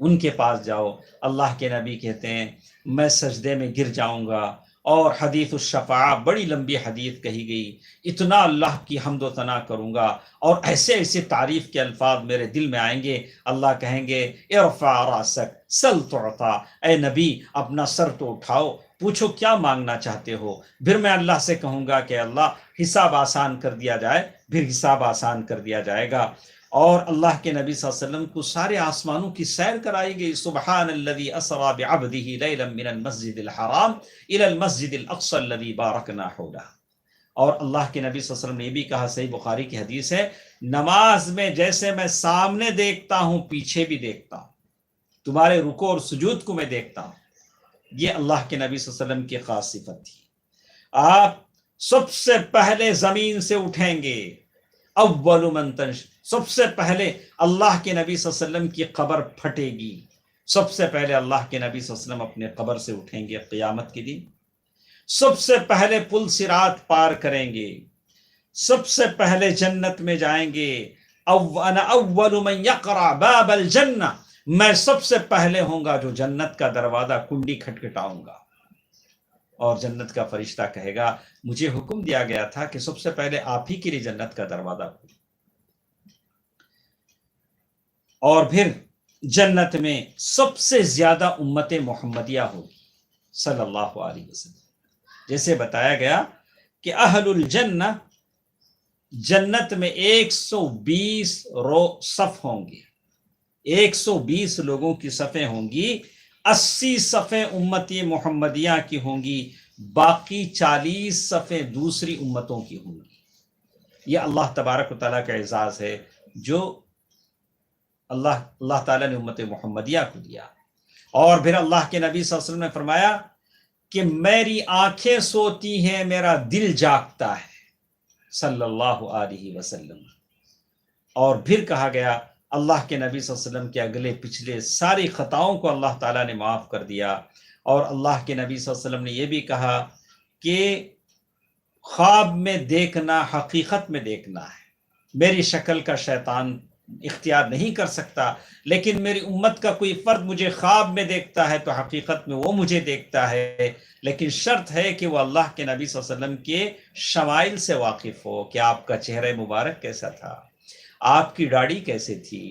ان کے پاس جاؤ۔ اللہ کے نبی کہتے ہیں میں سجدے میں گر جاؤں گا، اور حدیث الشفاعہ، بڑی لمبی حدیث کہی گئی، اتنا اللہ کی حمد و ثنا کروں گا، اور ایسے ایسے تعریف کے الفاظ میرے دل میں آئیں گے، اللہ کہیں گے ارفع راسک سل تعطا، اے نبی اپنا سر تو اٹھاؤ، پوچھو کیا مانگنا چاہتے ہو۔ پھر میں اللہ سے کہوں گا کہ اللہ حساب آسان کر دیا جائے، پھر حساب آسان کر دیا جائے گا۔ اور اللہ کے نبی صلی اللہ علیہ وسلم کو سارے آسمانوں کی سیر کرائی گئی، سبحان الذی اسری بعبدہ لیلا من المسجد الحرام الی المسجد الاقصی الذی بارکنا حولہ۔ اور اللہ کے نبی صلی اللہ علیہ وسلم نے یہ بھی کہا، صحیح بخاری کی حدیث ہے، نماز میں جیسے میں سامنے دیکھتا ہوں پیچھے بھی دیکھتا ہوں، تمہارے رکوع اور سجود کو میں دیکھتا ہوں۔ یہ اللہ کے نبی صلی اللہ علیہ وسلم کی خاص صفت تھی۔ آپ سب سے پہلے زمین سے اٹھیں گے، اول من تنش، سب سے پہلے اللہ کے نبی صلی اللہ علیہ وسلم کی قبر پھٹے گی، سب سے پہلے اللہ کے نبی صلی اللہ علیہ وسلم اپنے قبر سے اٹھیں گے قیامت کے دن، سب سے پہلے پل صراط پار کریں گے، سب سے پہلے جنت میں جائیں گے، انا اول من یقرع باب الجنہ، میں سب سے پہلے ہوں گا جو جنت کا دروازہ کنڈی کھٹکھٹاؤں گا، اور جنت کا فرشتہ کہے گا مجھے حکم دیا گیا تھا کہ سب سے پہلے آپ ہی کے لیے جنت کا دروازہ کھولیں۔ اور پھر جنت میں سب سے زیادہ امت محمدیہ ہوگی صلی اللہ علیہ وسلم۔ جیسے بتایا گیا کہ اہل الجنہ، جنت میں 120 صف ہوں گے، 120 لوگوں کی صفیں ہوں گی، 80 صفیں امتی محمدیہ کی ہوں گی، باقی 40 صفیں دوسری امتوں کی ہوں گی۔ یہ اللہ تبارک و تعالیٰ کا اعزاز ہے جو اللہ تعالیٰ نے امت محمدیہ کو دیا۔ اور پھر اللہ کے نبی صلی اللہ علیہ وسلم نے فرمایا کہ میری آنکھیں سوتی ہیں، میرا دل جاگتا ہے، صلی اللہ علیہ وسلم۔ اور پھر کہا گیا اللہ کے نبی صلی اللہ علیہ وسلم کے اگلے پچھلے ساری خطاؤں کو اللہ تعالیٰ نے معاف کر دیا۔ اور اللہ کے نبی صلی اللہ علیہ وسلم نے یہ بھی کہا کہ خواب میں دیکھنا حقیقت میں دیکھنا ہے، میری شکل کا شیطان اختیار نہیں کر سکتا، لیکن میری امت کا کوئی فرد مجھے خواب میں دیکھتا ہے تو حقیقت میں وہ مجھے دیکھتا ہے، لیکن شرط ہے کہ وہ اللہ کے نبی صلی اللہ علیہ وسلم کے شمائل سے واقف ہو کہ آپ کا چہرہ مبارک کیسا تھا، آپ کی داڑھی کیسے تھی،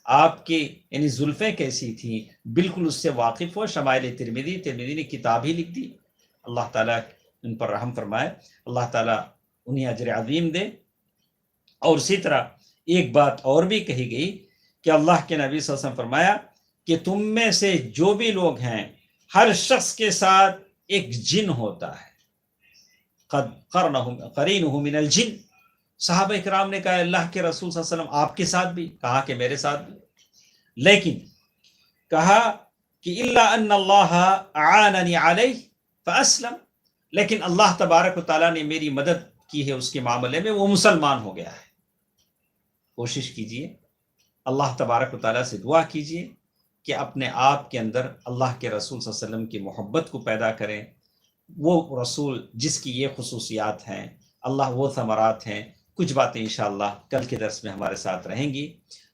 آپ کی یعنی زلفیں کیسی تھیں، بالکل اس سے واقف ہو۔ شمائل ترمذی نے کتاب ہی لکھ دی، اللہ تعالیٰ ان پر رحم فرمائے، اللہ تعالیٰ انہیں اجر عظیم دے۔ اور اسی طرح ایک بات اور بھی کہی گئی کہ اللہ کے نبی صلی اللہ علیہ وسلم فرمایا کہ تم میں سے جو بھی لوگ ہیں ہر شخص کے ساتھ ایک جن ہوتا ہے، قرینہ من الجن۔ صحابہ کرام نے کہا اللہ کے رسول صلی اللہ علیہ وسلم آپ کے ساتھ بھی؟ کہا کہ میرے ساتھ بھی، لیکن کہا کہ الا ان اللہ اعاننی علیہ فاسلم، لیکن اللہ تبارک و تعالیٰ نے میری مدد کی ہے اس کے معاملے میں، وہ مسلمان ہو گیا ہے۔ کوشش کیجئے، اللہ تبارک و تعالیٰ سے دعا کیجئے کہ اپنے آپ کے اندر اللہ کے رسول صلی اللہ علیہ وسلم کی محبت کو پیدا کریں، وہ رسول جس کی یہ خصوصیات ہیں، اللہ وہ ثمرات ہیں۔ کچھ باتیں انشاءاللہ کل کے درس میں ہمارے ساتھ رہیں گی۔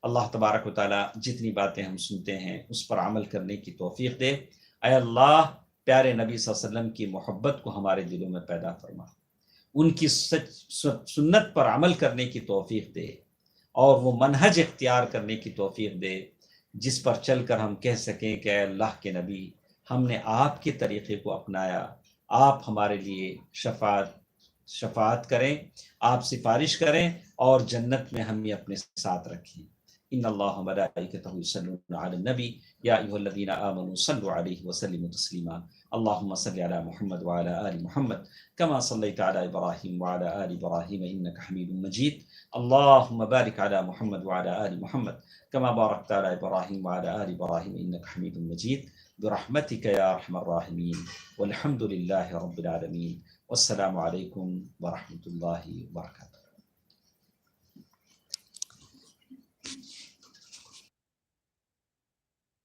اللہ تبارک و تعالیٰ جتنی باتیں ہم سنتے ہیں اس پر عمل کرنے کی توفیق دے۔ اے اللہ پیارے نبی صلی اللہ علیہ وسلم کی محبت کو ہمارے دلوں میں پیدا فرما، ان کی سنت پر عمل کرنے کی توفیق دے، اور وہ منہج اختیار کرنے کی توفیق دے جس پر چل کر ہم کہہ سکیں کہ اے اللہ کے نبی ہم نے آپ کے طریقے کو اپنایا، آپ ہمارے لیے شفاعت کریں، آپ سفارش کریں، اور جنت میں ہمیں اپنے ساتھ رکھیں۔ ان اللہ ملائکتہ یصلون علی النبی یا ایھا الذین آمنوا صلوا علیہ وسلموا تسلیما۔ اللهم صل على محمد وعلى آل محمد كما صليت على إبراهيم وعلى آل إبراهيم إنك حميد مجيد۔ اللهم بارك على محمد وعلى آل محمد كما باركت على إبراهيم وعلى آل إبراهيم إنك حميد مجيد برحمتك يا أرحم الراحمين، والحمد لله رب العالمين، والسلام عليكم ورحمة الله وبركاته۔